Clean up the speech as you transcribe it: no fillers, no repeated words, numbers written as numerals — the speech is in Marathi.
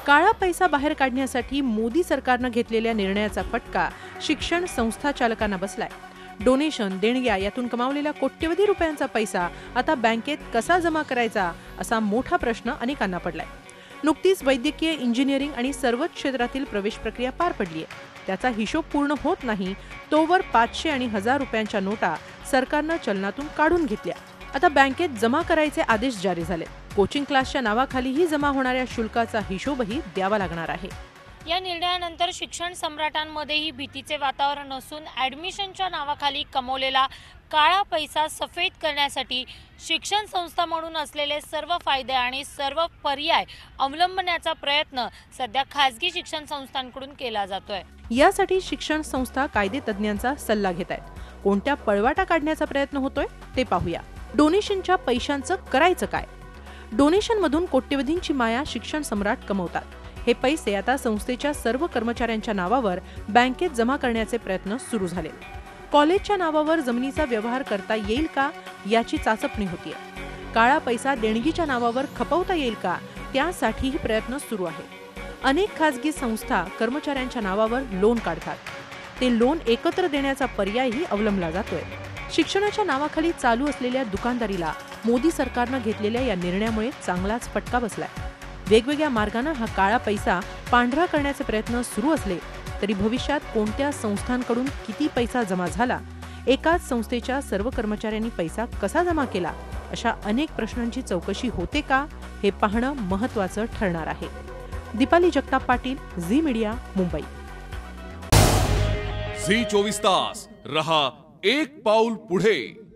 काळा पैसा बाहेर काढण्यासाठी मोदी सरकारनं घेतलेल्या निर्णयाचा फटका शिक्षण संस्था चालकांना बसलाय। डोनेशन, देणग्या यातून कमावलेला कोट्यवधी रुपयांचा पैसा आता बँकेत कसा जमा करायचा असा मोठा प्रश्न अनेकांना पडलाय। नुकतीच वैद्यकीय, इंजिनिअरिंग आणि सर्वच क्षेत्रातील प्रवेश प्रक्रिया पार पडली आहे। त्याचा हिशोब पूर्ण होत नाही तोवर 500 आणि 1000 रुपयांच्या नोटा सरकारनं चलनातून काढून घेतल्या। आता बँकेत जमा करायचे आदेश जारी झाले। कोचिंग क्लासच्या नावाखालीही जमा होणाऱ्या शुल्काचा हिशोबही द्यावा लागणार आहे। या निर्णयानंतर शिक्षण सम्राटांमध्येही भीतीचे वातावरण असून ॲडमिशनच्या नावाखाली कमवलेला काळा पैसा सफेद करण्यासाठी शिक्षण संस्था म्हणून असलेले सर्व फायदे आणि सर्व पर्याय अवलंबण्याचा प्रयत्न सध्या खासगी शिक्षण संस्थांकडून केला जातोय। यासाठी शिक्षण संस्था कायदे तज्ञांचा सल्ला घेत आहेत। कोणत्या पळवाटा काढण्याचा प्रयत्न होतोय ते पाहूया। डोनेशनच्या पैशांचं करायचं काय? डोनेशनमधून कोट्यवधींची माया शिक्षण सम्राट कमवतात। हे पैसे आता संस्थेच्या सर्व कर्मचाऱ्यांच्या नावावर बँकेत जमा करण्याचे प्रयत्न सुरू झाले। कॉलेजच्या नावावर जमिनीचा व्यवहार करता येईल का याची चाचपणी होतीये। काळा पैसा देणगीच्या नावावर खपवता येईल का त्यासाठीही प्रयत्न सुरू आहे। अनेक खासगी संस्था कर्मचाऱ्यांच्या नावावर लोन काढतात। ते लोन एकत्र देण्याचा पर्यायही अवलंबला जातोय। शिक्षणाच्या नावाखाली चालू असलेल्या दुकानदारीला मोदी सरकारनं घेतलेल्या या निर्णयामुळे चांगलाच फटका बसलाय। वेगवेगळ्या मार्गाने हा काळा पैसा पांढरा करण्याचे प्रयत्न सुरू असले तरी भविष्यात कोणत्या संस्थांकडून किती पैसा जमा झाला, एकाच संस्थेच्या सर्व कर्मचाऱ्यांनी पैसा कसा जमा केला, अशा अनेक प्रश्नांची चौकशी होते का हे पाहणं महत्त्वाचं ठरणार आहे। दीपाली जगताप पाटील, झी मीडिया, मुंबई। झी 24 तास रहा एक पाऊल पुढे।